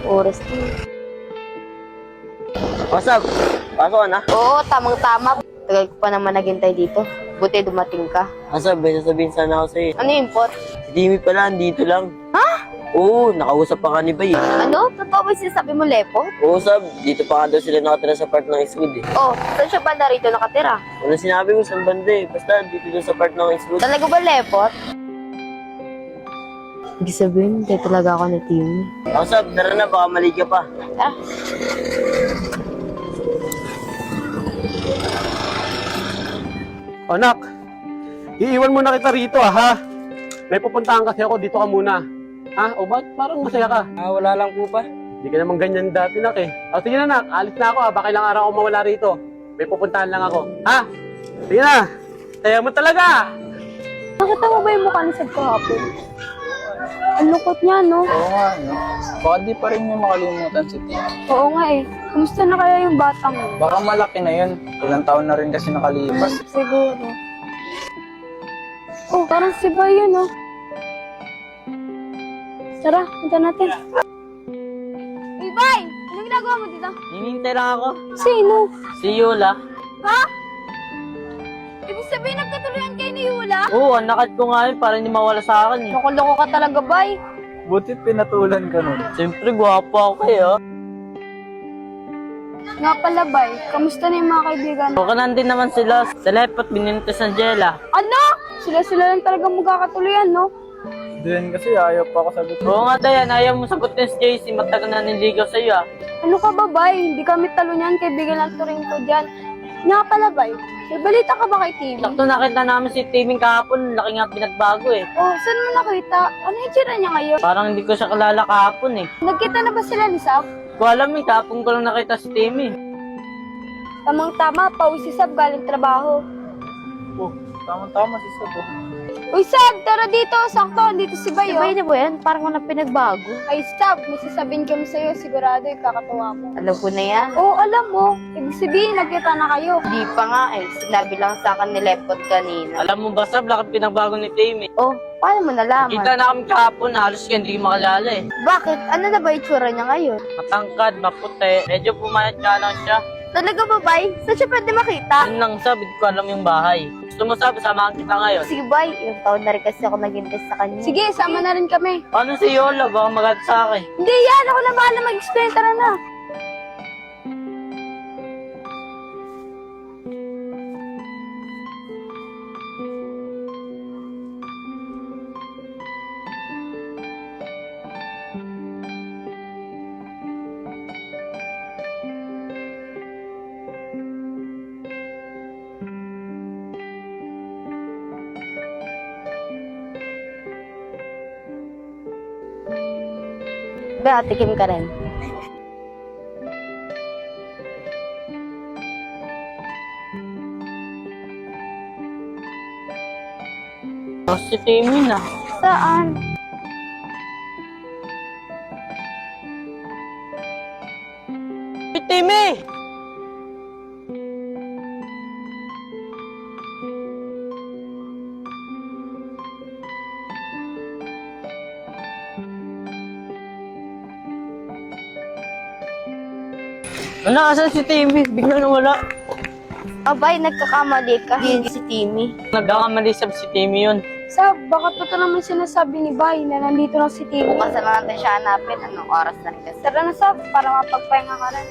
Oras na. What's up? Pasok ka na? Oo, tamang-tama. Tagal ko pa naman naghintay dito. Buti dumating ka. What's up? May sasabihin sana ako sa'yo. Ano yung pot? Si Timmy pala, andito lang. Ha? Oo, nakausap pa ka ni Bay. Ano? Totoo ba yung sinasabi mo, Lepo? Oo, Sab. Dito pa ka daw sila nakatira sa part ng Eastwood eh. Oh, saan siya ba narito nakatira? Wala sinabi mo sa banda eh. Basta dito daw sa part ng Eastwood. Talaga ba, Lepot? Ibig sabihin, hindi talaga ako ni Timmy. Oh, Sab, tara na. Baka mali ka pa. Tara. Anak, iiwan mo na kita rito ha. May pupuntahan kasi ako, dito ka muna. Ha? O ba't parang masaya ka? Wala lang po pa. Hindi ka naman ganyan dati, nak eh. O sige na, nak. Alis na ako ha. Baka ilang araw ako mawala rito. May pupuntahan lang ako. Ha? Sige na. Saya mo talaga. Nakita mo ba yung mukha ni Sab kahapon? Ang lungkot niya, no? Oo nga, no? Baka di pa rin niya makalimutan si Tia. Oo nga eh. Kumusta na kaya yung batang mo? Baka malaki na yun. Ilang taon na rin kasi nakalipas. Siguro. Oh, parang si Bay yun, oh. Tara, punta natin. Hey, Bay! Anong ginagawa mo dito? Hinihintay lang ako. Sino? Si Yola. Ha? Ibig sabihin nagkatuluyan kayo ni Yula? Oo, anakat ko nga yun para hindi mawala sa akin eh. Loko-loko ka talaga, Bay. Buti pinatulan ka nun. Siyempre, gwapo ako kayo. Nga pala, Bay. Kamusta na yung mga kaibigan? Okay nandin naman sila. Sa lepot, binintas ng Jella. Ano? Sila-sila lang talaga magkakatuluyan, no? Then kasi ayaw pa ako sagot. Oo nga, Dayan. Ayaw mo sagutin si JC. Matagal na niligaw sa'yo ah. Ano ka ba, Bay? Hindi kami talunyan, kaibigan lang turing ko dyan. Nga pala, Bay. May balita ka ba kay Timmy? Sakto nakita namin si Timmy kahapon. Laki nga pinagbago eh. Oh, saan mo nakita? Ano yung tsura niya ngayon? Parang hindi ko siya kilala kahapon eh. Nagkita na ba sila ni Sab? Ko alam eh, kahapon ko lang nakita si Timmy. Tamang-tama, pauwi si Sab galing trabaho. Oh, tama-tama si Sabo. Uy, Sab! Tara dito! Sakto! Dito si Bay, oh. Sabay na ba yan? Parang walang pinagbago. Ay, Sab! May sasabihin kami sa'yo. Sigurado, ikakatawa mo. Alam ko na yan. Oo, alam mo. Ibig sabihin, nagkita na kayo. Di pa nga eh. Sinabi lang sa akin ni Lepot kanina. Alam mo ba, Sab, laki pinagbago ni Timmy. Oh, paano mo nalaman? Kita na kami kahapon, halos ka hindi ko makilala eh. Bakit? Ano na ba yung tsura niya ngayon? Matangkad, maputi, medyo pumayat ka lang siya. Talaga ba, Bay? Saan siya pwede makita? Yun lang, Sab, hindi ko alam yung bahay. Gusto mo, Sab, samahan kita ngayon. Sige, Bay. Yung taon na rin kasi ako naghintay sa kanya. Sige, sama na rin kami. Ano si Yola? Baka magat sa akin. Hindi yan! Ako na bahala mag-explain. Tara na. Ba, tikim ka rin. Oh, si Timmy na. Saan? Si Timmy! Ano, asan si Timmy? Bigla nawala. Abay, nagkakamali ka. Hindi si Timmy. Nagkakamali Sab si Timmy yun. Sab, baka totoo naman sinasabi ni Bay na nandito lang si Timmy. Bukas na natin siya hanapin. Anong oras na rin kasi? Tara na, Sab, para mapagpahinga ka rin.